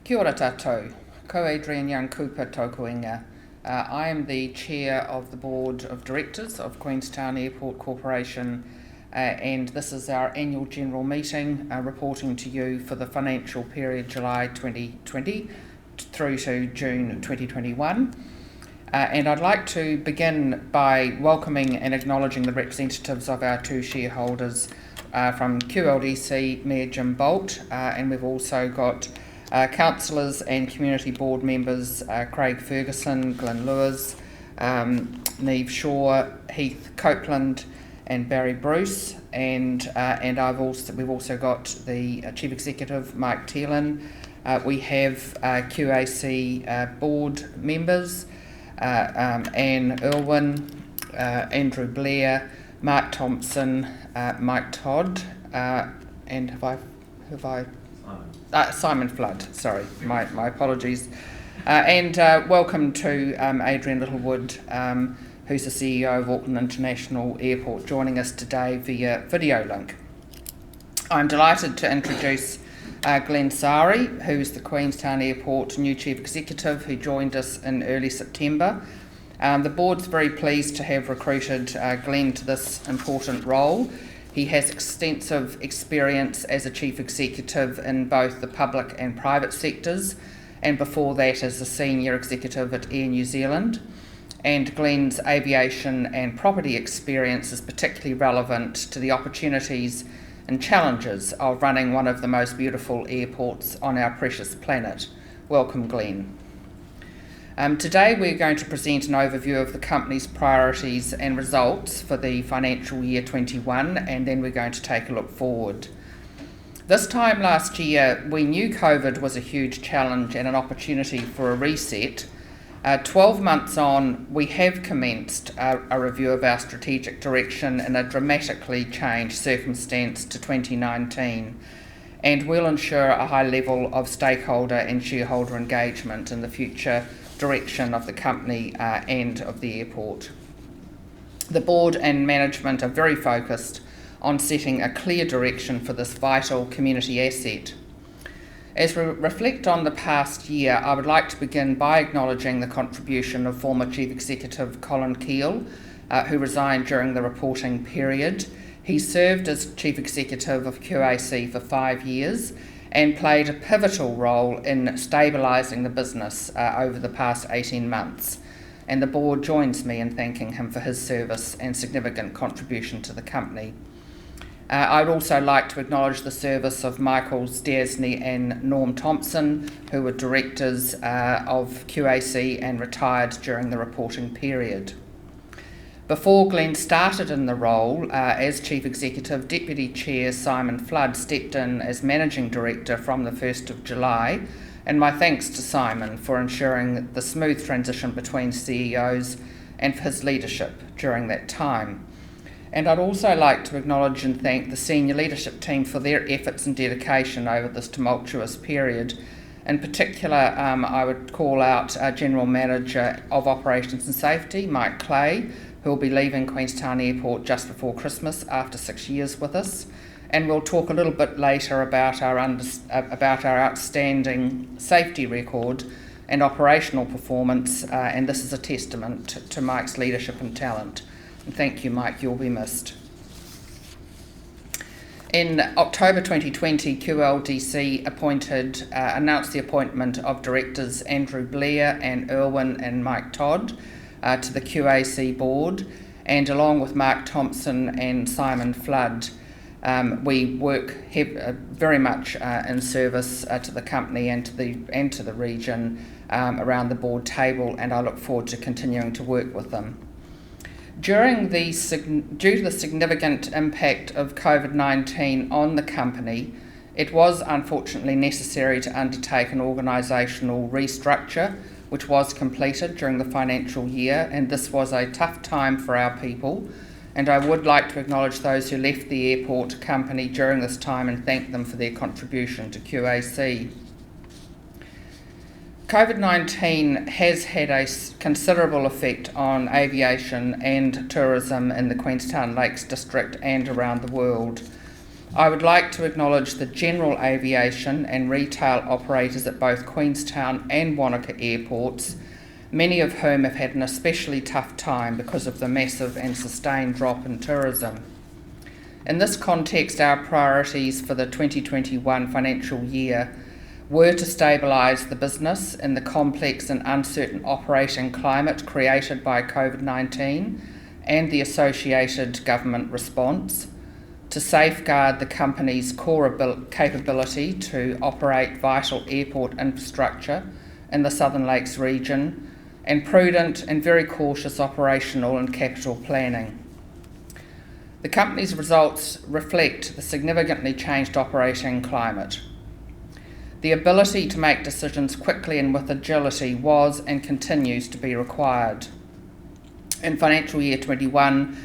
Kia ora tātou, ko Adrienne Young-Cooper tōku inga. I am the Chair of the Board of Directors of Queenstown Airport Corporation, and this is our annual general meeting reporting to you for the financial period July 2020 through to June 2021. And I'd like to begin by welcoming and acknowledging the representatives of our two shareholders from QLDC, Mayor Jim Bolt, and we've also got councillors and community board members Craig Ferguson, Glen Lewis, Neve Shaw, Heath Copeland and Barry Bruce, and we've also got the Chief Executive Mike Teelan. We have QAC board members Anne Irwin, Andrew Blair, Mark Thompson, Mike Todd, and Simon Flood, sorry, my apologies. And welcome to Adrienne Littlewood, who's the CEO of Auckland International Airport, joining us today via video link. I'm delighted to introduce Glen Sowry, who's the Queenstown Airport new Chief Executive, who joined us in early September. The board's very pleased to have recruited Glen to this important role. He has extensive experience as a Chief Executive in both the public and private sectors, and before that as a Senior Executive at Air New Zealand. And Glen's aviation and property experience is particularly relevant to the opportunities and challenges of running one of the most beautiful airports on our precious planet. Welcome, Glen. Today we're going to present an overview of the company's priorities and results for the financial year 21, and then we're going to take a look forward. This time last year we knew COVID was a huge challenge and an opportunity for a reset. 12 months on, we have commenced a review of our strategic direction in a dramatically changed circumstance to 2019, and we'll ensure a high level of stakeholder and shareholder engagement in the future direction of the company and of the airport. The board and management are very focused on setting a clear direction for this vital community asset. As we reflect on the past year, I would like to begin by acknowledging the contribution of former Chief Executive Colin Keel, who resigned during the reporting period. He served as Chief Executive of QAC for 5 years and played a pivotal role in stabilising the business over the past 18 months. And the board joins me in thanking him for his service and significant contribution to the company. I'd also like to acknowledge the service of Michael Stiesny and Norm Thompson, who were directors of QAC and retired during the reporting period. Before Glen started in the role as Chief Executive, Deputy Chair Simon Flood stepped in as Managing Director from the 1st of July, and my thanks to Simon for ensuring the smooth transition between CEOs and for his leadership during that time. And I'd also like to acknowledge and thank the senior leadership team for their efforts and dedication over this tumultuous period. In particular, I would call out General Manager of Operations and Safety, Mike Clay, who will be leaving Queenstown Airport just before Christmas after 6 years with us. And we'll talk a little bit later about our outstanding safety record and operational performance, and this is a testament to Mike's leadership and talent. And thank you, Mike, you'll be missed. In October 2020, QLDC announced the appointment of directors Andrew Blair, Anne Irwin and Mike Todd to the QAC board, and along with Mark Thompson and Simon Flood, we work very much in service to the company and to the region around the board table, and I look forward to continuing to work with them. Due to the significant impact of COVID-19 on the company, it was unfortunately necessary to undertake an organisational restructure, which was completed during the financial year, and this was a tough time for our people, and I would like to acknowledge those who left the airport company during this time and thank them for their contribution to QAC. COVID-19 has had a considerable effect on aviation and tourism in the Queenstown Lakes District and around the world. I would like to acknowledge the general aviation and retail operators at both Queenstown and Wanaka airports, many of whom have had an especially tough time because of the massive and sustained drop in tourism. In this context, our priorities for the 2021 financial year were to stabilise the business in the complex and uncertain operating climate created by COVID-19 and the associated government response, to safeguard the company's core capability to operate vital airport infrastructure in the Southern Lakes region, and prudent and very cautious operational and capital planning. The company's results reflect the significantly changed operating climate. The ability to make decisions quickly and with agility was and continues to be required. In financial year 21,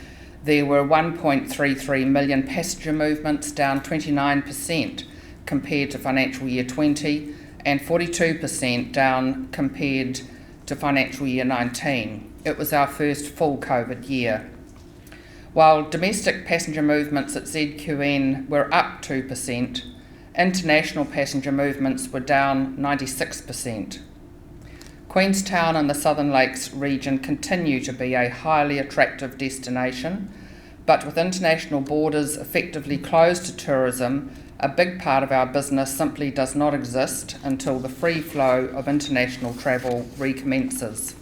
there were 1.33 million passenger movements, down 29% compared to financial year 20, and 42% down compared to financial year 19. It was our first full COVID year. While domestic passenger movements at ZQN were up 2%, international passenger movements were down 96%. Queenstown and the Southern Lakes region continue to be a highly attractive destination, but with international borders effectively closed to tourism, a big part of our business simply does not exist until the free flow of international travel recommences.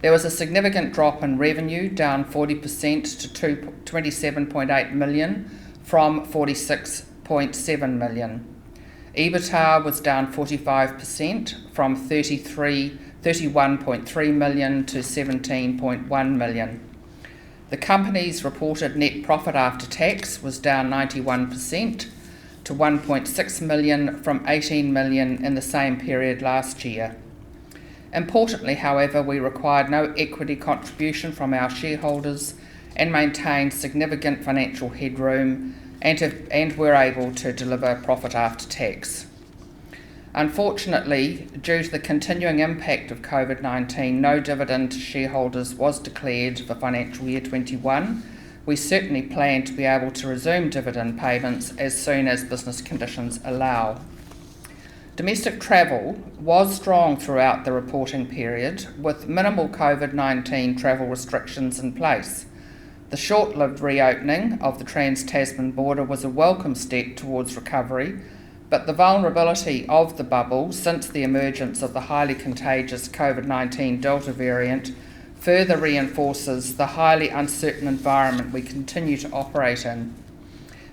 There was a significant drop in revenue, down 40% to 27.8 million from 46.7 million. EBITDA was down 45% from 31.3 million to 17.1 million. The company's reported net profit after tax was down 91% to 1.6 million from 18 million in the same period last year. Importantly, however, we required no equity contribution from our shareholders and maintained significant financial headroom and were able to deliver profit after tax. Unfortunately, due to the continuing impact of COVID-19, no dividend to shareholders was declared for financial year 21. We certainly plan to be able to resume dividend payments as soon as business conditions allow. Domestic travel was strong throughout the reporting period, with minimal COVID-19 travel restrictions in place. The short-lived reopening of the Trans-Tasman border was a welcome step towards recovery, but the vulnerability of the bubble since the emergence of the highly contagious COVID-19 Delta variant further reinforces the highly uncertain environment we continue to operate in.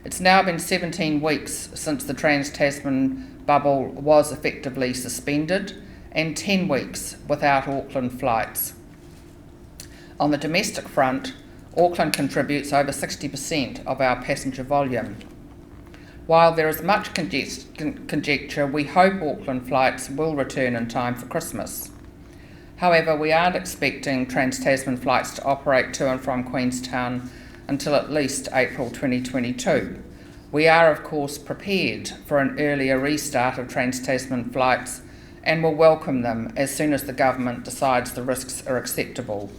It's now been 17 weeks since the Trans-Tasman bubble was effectively suspended and 10 weeks without Auckland flights. On the domestic front, Auckland contributes over 60% of our passenger volume. While there is much conjecture, we hope Auckland flights will return in time for Christmas. However, we aren't expecting Trans-Tasman flights to operate to and from Queenstown until at least April 2022. We are, of course, prepared for an earlier restart of Trans-Tasman flights and will welcome them as soon as the government decides the risks are acceptable.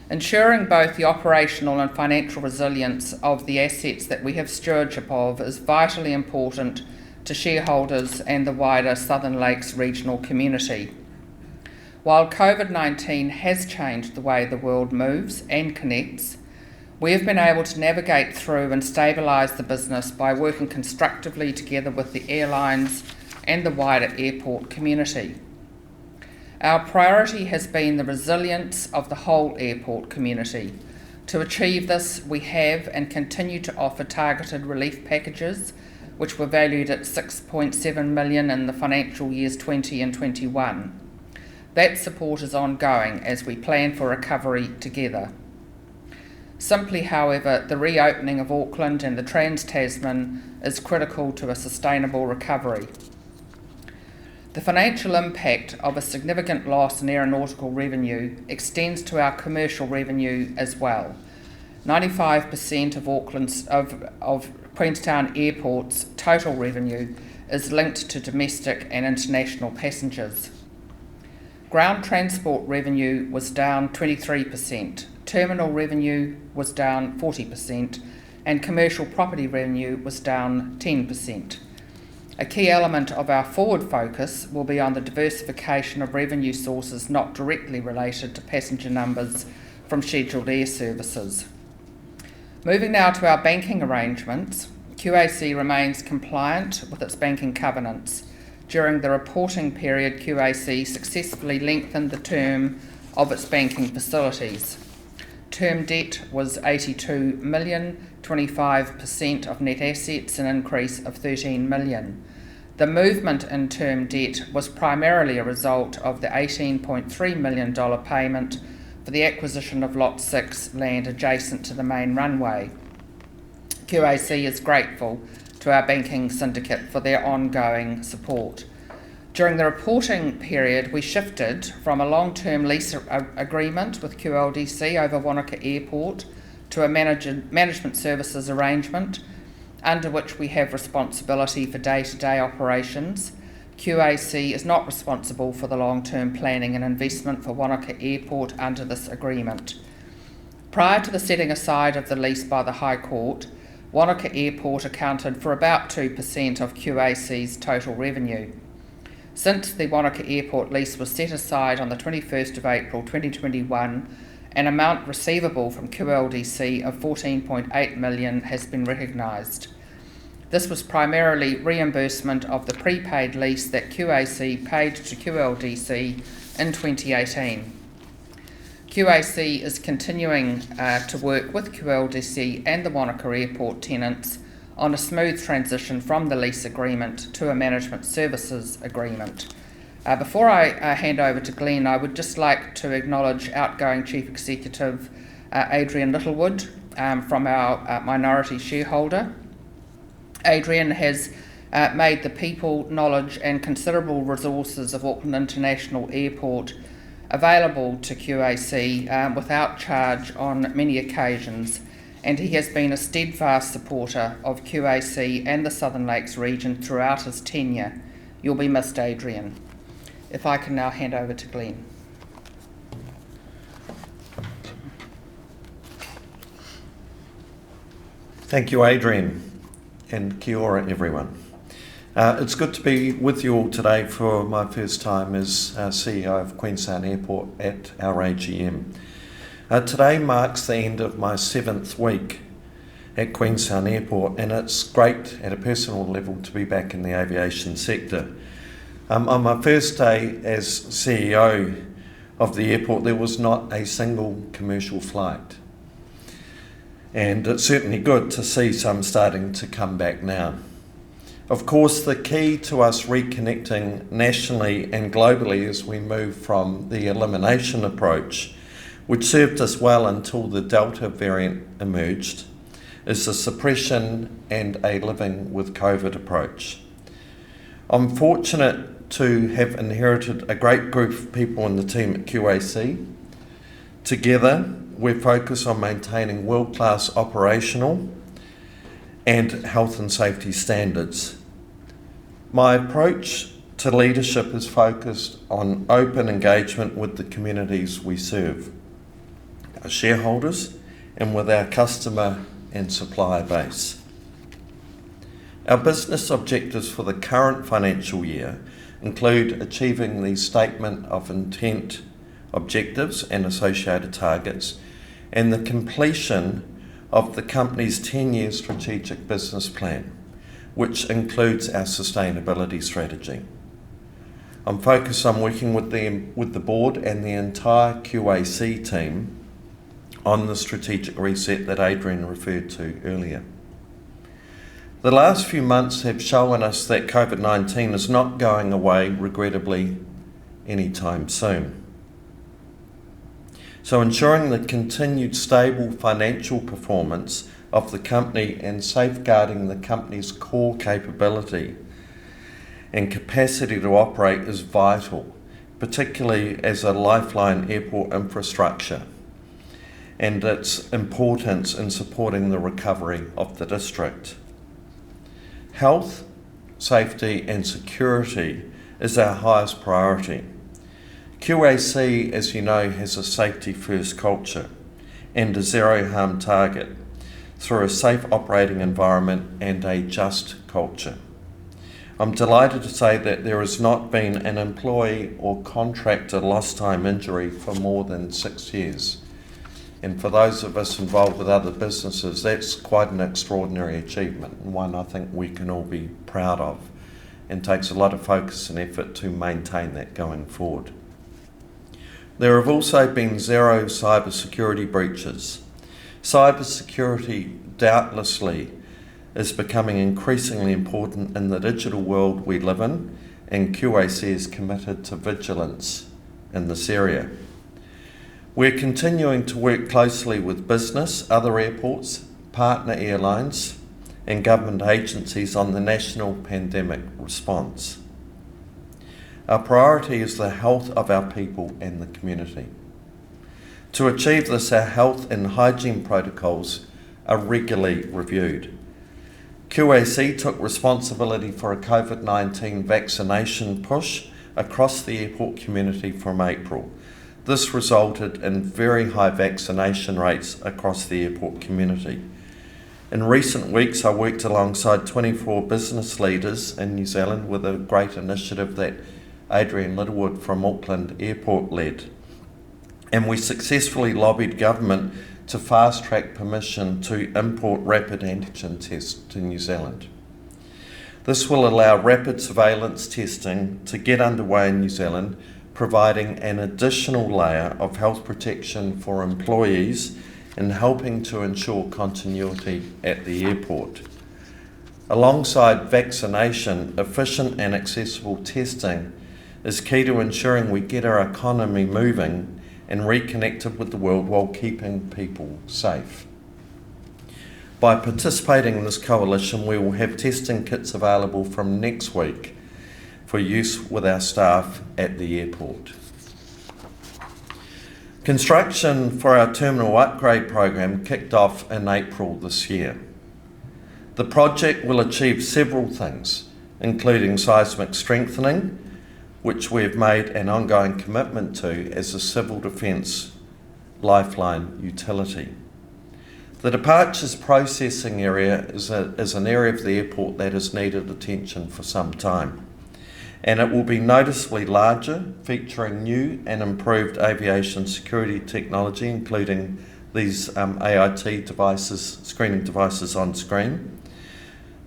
Ensuring both the operational and financial resilience of the assets that we have stewardship of is vitally important to shareholders and the wider Southern Lakes regional community. While COVID-19 has changed the way the world moves and connects, we have been able to navigate through and stabilise the business by working constructively together with the airlines and the wider airport community. Our priority has been the resilience of the whole airport community. To achieve this, we have and continue to offer targeted relief packages, which were valued at 6.7 million in the financial years 20 and 21. That support is ongoing as we plan for recovery together. Simply, however, the reopening of Auckland and the Trans-Tasman is critical to a sustainable recovery. The financial impact of a significant loss in aeronautical revenue extends to our commercial revenue as well. 95% of Queenstown Airport's total revenue is linked to domestic and international passengers. Ground transport revenue was down 23%, terminal revenue was down 40%, and commercial property revenue was down 10%. A key element of our forward focus will be on the diversification of revenue sources not directly related to passenger numbers from scheduled air services. Moving now to our banking arrangements, QAC remains compliant with its banking covenants. During the reporting period, QAC successfully lengthened the term of its banking facilities. Term debt was $82 million, 25% of net assets, an increase of $13 million. The movement in term debt was primarily a result of the $18.3 million payment for the acquisition of Lot 6 land adjacent to the main runway. QAC is grateful to our banking syndicate for their ongoing support. During the reporting period, we shifted from a long-term lease agreement with QLDC over Wanaka Airport to a management services arrangement under which we have responsibility for day-to-day operations. QAC is not responsible for the long-term planning and investment for Wanaka Airport under this agreement. Prior to the setting aside of the lease by the High Court, Wanaka Airport accounted for about 2% of QAC's total revenue. Since the Wanaka Airport lease was set aside on the 21st of April 2021, an amount receivable from QLDC of $14.8 million has been recognised. This was primarily reimbursement of the prepaid lease that QAC paid to QLDC in 2018. QAC is continuing to work with QLDC and the Wanaka Airport tenants on a smooth transition from the lease agreement to a management services agreement. Before I hand over to Glen, I would just like to acknowledge outgoing Chief Executive Adrienne Littlewood from our minority shareholder. Adrienne has made the people, knowledge and considerable resources of Auckland International Airport available to QAC without charge on many occasions, and he has been a steadfast supporter of QAC and the Southern Lakes region throughout his tenure. You'll be missed, Adrienne. If I can now hand over to Glen. Thank you, Adrienne, and kia ora, everyone. It's good to be with you all today for my first time as CEO of Queenstown Airport at our AGM. Today marks the end of my 7th week at Queenstown Airport, and it's great at a personal level to be back in the aviation sector. On my first day as CEO of the airport, there was not a single commercial flight. And it's certainly good to see some starting to come back now. Of course, the key to us reconnecting nationally and globally as we move from the elimination approach, which served us well until the Delta variant emerged, is the suppression and a living with COVID approach. I'm fortunate to have inherited a great group of people in the team at QAC. Together, we're focused on maintaining world-class operational and health and safety standards. My approach to leadership is focused on open engagement with the communities we serve, our shareholders, and with our customer and supplier base. Our business objectives for the current financial year include achieving the Statement of Intent objectives and associated targets, and the completion of the company's 10-year strategic business plan, which includes our sustainability strategy. I'm focused on working with the board and the entire QAC team on the strategic reset that Adrienne referred to earlier. The last few months have shown us that COVID-19 is not going away, regrettably, anytime soon. So ensuring the continued stable financial performance of the company and safeguarding the company's core capability and capacity to operate is vital, particularly as a lifeline airport infrastructure, and its importance in supporting the recovery of the district. Health, safety and security is our highest priority. QAC, as you know, has a safety first culture and a zero harm target. through a safe operating environment and a just culture. I'm delighted to say that there has not been an employee or contractor lost time injury for more than 6 years. And for those of us involved with other businesses, that's quite an extraordinary achievement, and one I think we can all be proud of, and takes a lot of focus and effort to maintain that going forward. There have also been 0 cybersecurity breaches. Cybersecurity doubtlessly is becoming increasingly important in the digital world we live in, and QAC is committed to vigilance in this area. We're continuing to work closely with business, other airports, partner airlines, and government agencies on the national pandemic response. Our priority is the health of our people and the community. To achieve this, our health and hygiene protocols are regularly reviewed. QAC took responsibility for a COVID-19 vaccination push across the airport community from April. This resulted in very high vaccination rates across the airport community. In recent weeks, I worked alongside 24 business leaders in New Zealand with a great initiative that Adrienne Littlewood from Auckland Airport led. And we successfully lobbied government to fast-track permission to import rapid antigen tests to New Zealand. This will allow rapid surveillance testing to get underway in New Zealand, providing an additional layer of health protection for employees and helping to ensure continuity at the airport. Alongside vaccination, efficient and accessible testing is key to ensuring we get our economy moving and reconnected with the world while keeping people safe. By participating in this coalition, we will have testing kits available from next week for use with our staff at the airport. Construction for our terminal upgrade program kicked off in April this year. The project will achieve several things, including seismic strengthening, which we have made an ongoing commitment to as a civil defence lifeline utility. The departures processing area is an area of the airport that has needed attention for some time, and it will be noticeably larger, featuring new and improved aviation security technology, including these AIT devices, screening devices on screen,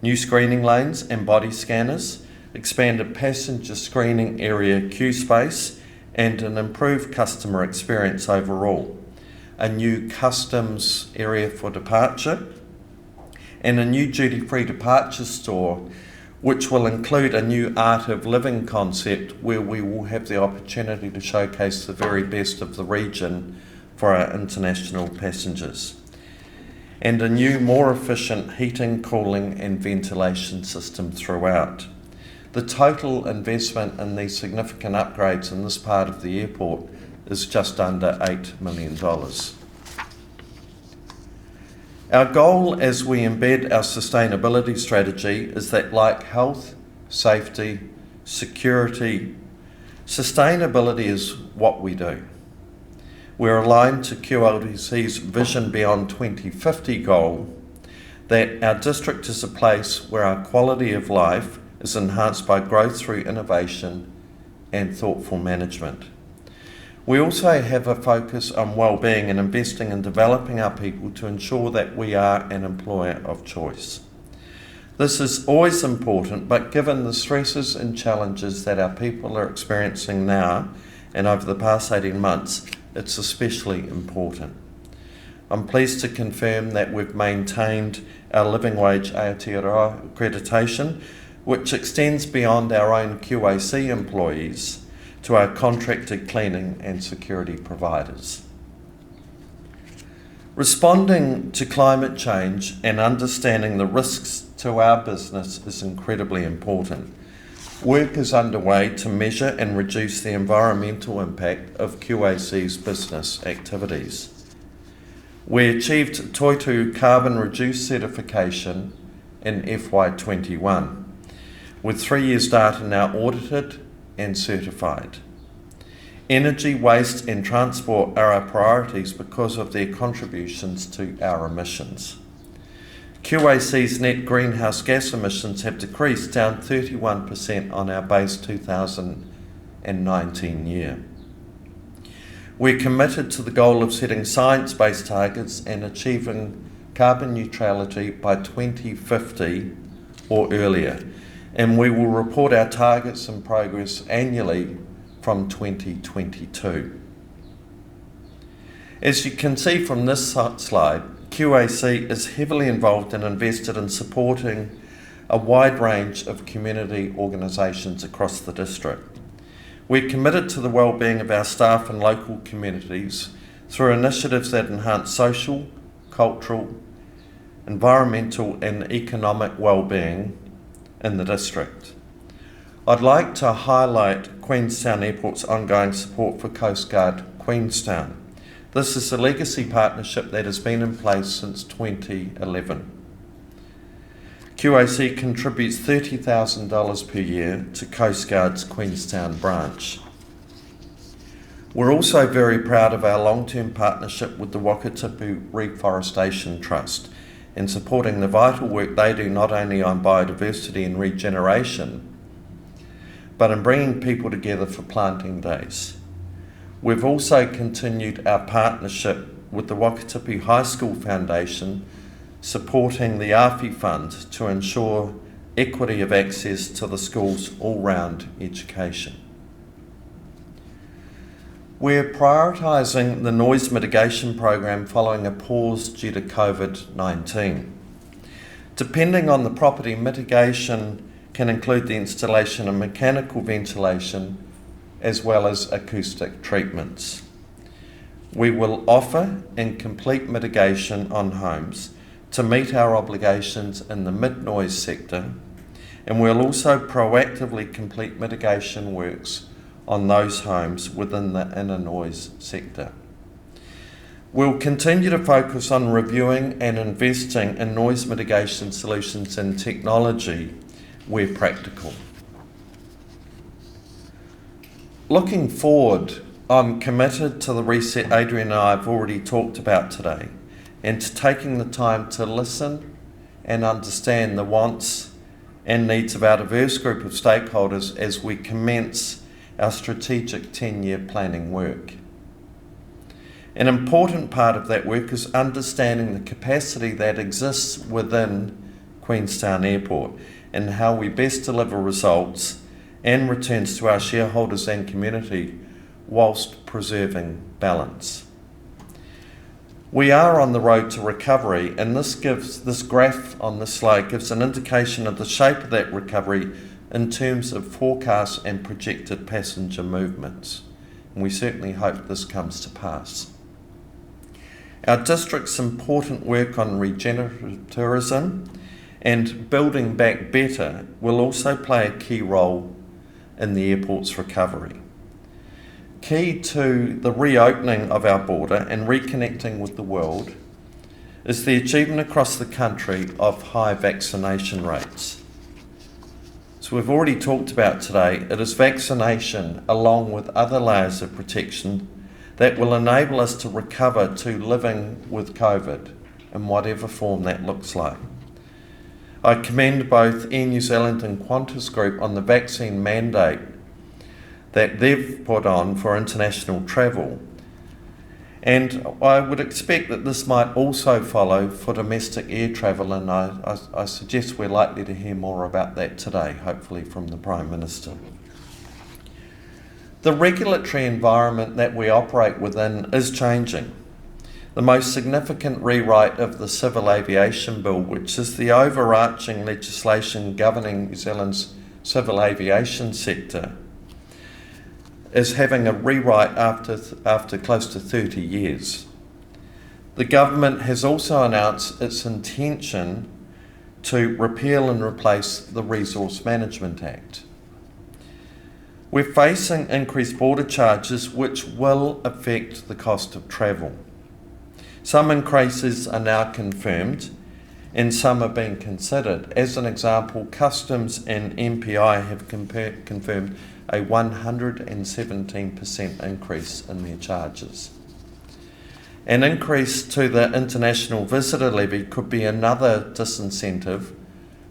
new screening lanes and body scanners, expanded passenger screening area queue space, and an improved customer experience overall. A new customs area for departure, and a new duty-free departure store, which will include a new art of living concept where we will have the opportunity to showcase the very best of the region for our international passengers. And a new, more efficient heating, cooling and ventilation system throughout. The total investment in these significant upgrades in this part of the airport is just under $8 million. Our goal as we embed our sustainability strategy is that, like health, safety, security, sustainability is what we do. We're aligned to QLDC's Vision Beyond 2050 goal that our district is a place where our quality of life is enhanced by growth through innovation and thoughtful management. We also have a focus on well-being and investing in developing our people to ensure that we are an employer of choice. This is always important, but given the stresses and challenges that our people are experiencing now and over the past 18 months, it's especially important. I'm pleased to confirm that we've maintained our living wage Aotearoa accreditation, which extends beyond our own QAC employees to our contracted cleaning and security providers. Responding to climate change and understanding the risks to our business is incredibly important. Work is underway to measure and reduce the environmental impact of QAC's business activities. We achieved Toitu Carbon Reduced certification in FY21, with 3 years data now audited and certified. Energy, waste and transport are our priorities because of their contributions to our emissions. QAC's net greenhouse gas emissions have decreased, down 31% on our base 2019 year. We're committed to the goal of setting science-based targets and achieving carbon neutrality by 2050 or earlier, and we will report our targets and progress annually from 2022. As you can see from this slide, QAC is heavily involved and invested in supporting a wide range of community organisations across the district. We're committed to the wellbeing of our staff and local communities through initiatives that enhance social, cultural, environmental and economic wellbeing in the district. I'd like to highlight Queenstown Airport's ongoing support for Coast Guard Queenstown. This is a legacy partnership that has been in place since 2011. QAC contributes $30,000 per year to Coast Guard's Queenstown branch. We're also very proud of our long-term partnership with the Wakatipu Reforestation Trust in supporting the vital work they do not only on biodiversity and regeneration, but in bringing people together for planting days. We've also continued our partnership with the Wakatipu High School Foundation, supporting the AWHI Fund to ensure equity of access to the school's all-round education. We're prioritising the noise mitigation program following a pause due to COVID-19. Depending on the property, mitigation can include the installation of mechanical ventilation as well as acoustic treatments. We will offer and complete mitigation on homes to meet our obligations in the mid-noise sector, and we'll also proactively complete mitigation works on those homes within the inner noise sector. We'll continue to focus on reviewing and investing in noise mitigation solutions and technology where practical. Looking forward, I'm committed to the reset Adrienne and I have already talked about today, and to taking the time to listen and understand the wants and needs of our diverse group of stakeholders as we commence our strategic 10-year planning work. An important part of that work is understanding the capacity that exists within Queenstown Airport and how we best deliver results and returns to our shareholders and community whilst preserving balance. We are on the road to recovery, and this graph on this slide gives an indication of the shape of that recovery in terms of forecasts and projected passenger movements. And we certainly hope this comes to pass. Our district's important work on regenerative tourism and building back better will also play a key role in the airport's recovery. Key to the reopening of our border and reconnecting with the world is the achievement across the country of high vaccination rates. So we've already talked about today, it is vaccination along with other layers of protection that will enable us to recover to living with COVID in whatever form that looks like. I commend both Air New Zealand and Qantas Group on the vaccine mandate that they've put on for international travel. And I would expect that this might also follow for domestic air travel, and I suggest we're likely to hear more about that today, hopefully from the Prime Minister. The regulatory environment that we operate within is changing. The most significant rewrite of the Civil Aviation Bill, which is the overarching legislation governing New Zealand's civil aviation sector, is having a rewrite after close to 30 years. The government has also announced its intention to repeal and replace the Resource Management Act. We're facing increased border charges which will affect the cost of travel. Some increases are now confirmed and some are being considered. As an example, Customs and MPI have confirmed a 117% increase in their charges. An increase to the international visitor levy could be another disincentive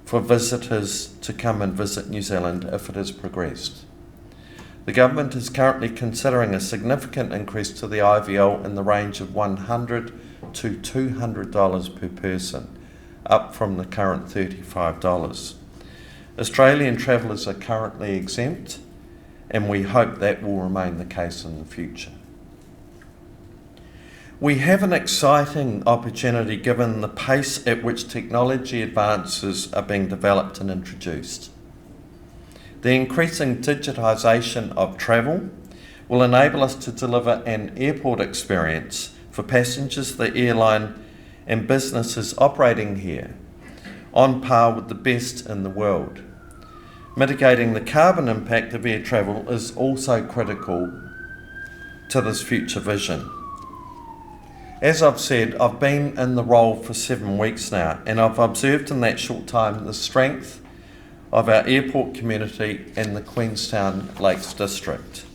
for visitors to come and visit New Zealand if it is progressed. The government is currently considering a significant increase to the IVL in the range of $100 to $200 per person, up from the current $35. Australian travellers are currently exempt, and we hope that will remain the case in the future. We have an exciting opportunity given the pace at which technology advances are being developed and introduced. The increasing digitisation of travel will enable us to deliver an airport experience for passengers, the airline and businesses operating here on par with the best in the world. Mitigating the carbon impact of air travel is also critical to this future vision. As I've said, I've been in the role for 7 weeks now, and I've observed in that short time the strength of our airport community and the Queenstown Lakes District.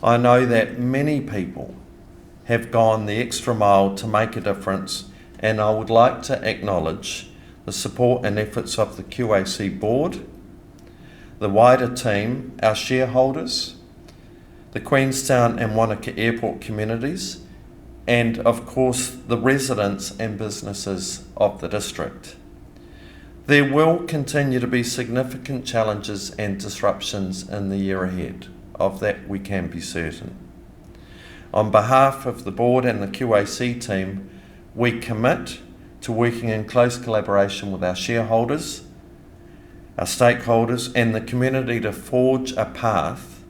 I know that many people have gone the extra mile to make a difference, and I would like to acknowledge the support and efforts of the QAC board, the wider team, our shareholders, the Queenstown and Wanaka airport communities, and of course the residents and businesses of the district. There will continue to be significant challenges and disruptions in the year ahead. Of that we can be certain. On behalf of the board and the QAC team, we commit to working in close collaboration with our shareholders, our stakeholders and the community to forge a path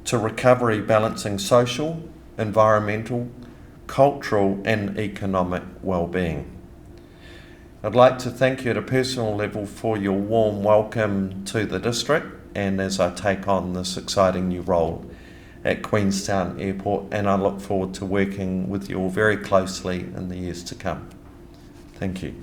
to recovery balancing social, environmental, cultural and economic well-being. I'd like to thank you at a personal level for your warm welcome to the district and as I take on this exciting new role at Queenstown Airport, and I look forward to working with you all very closely in the years to come. Thank you.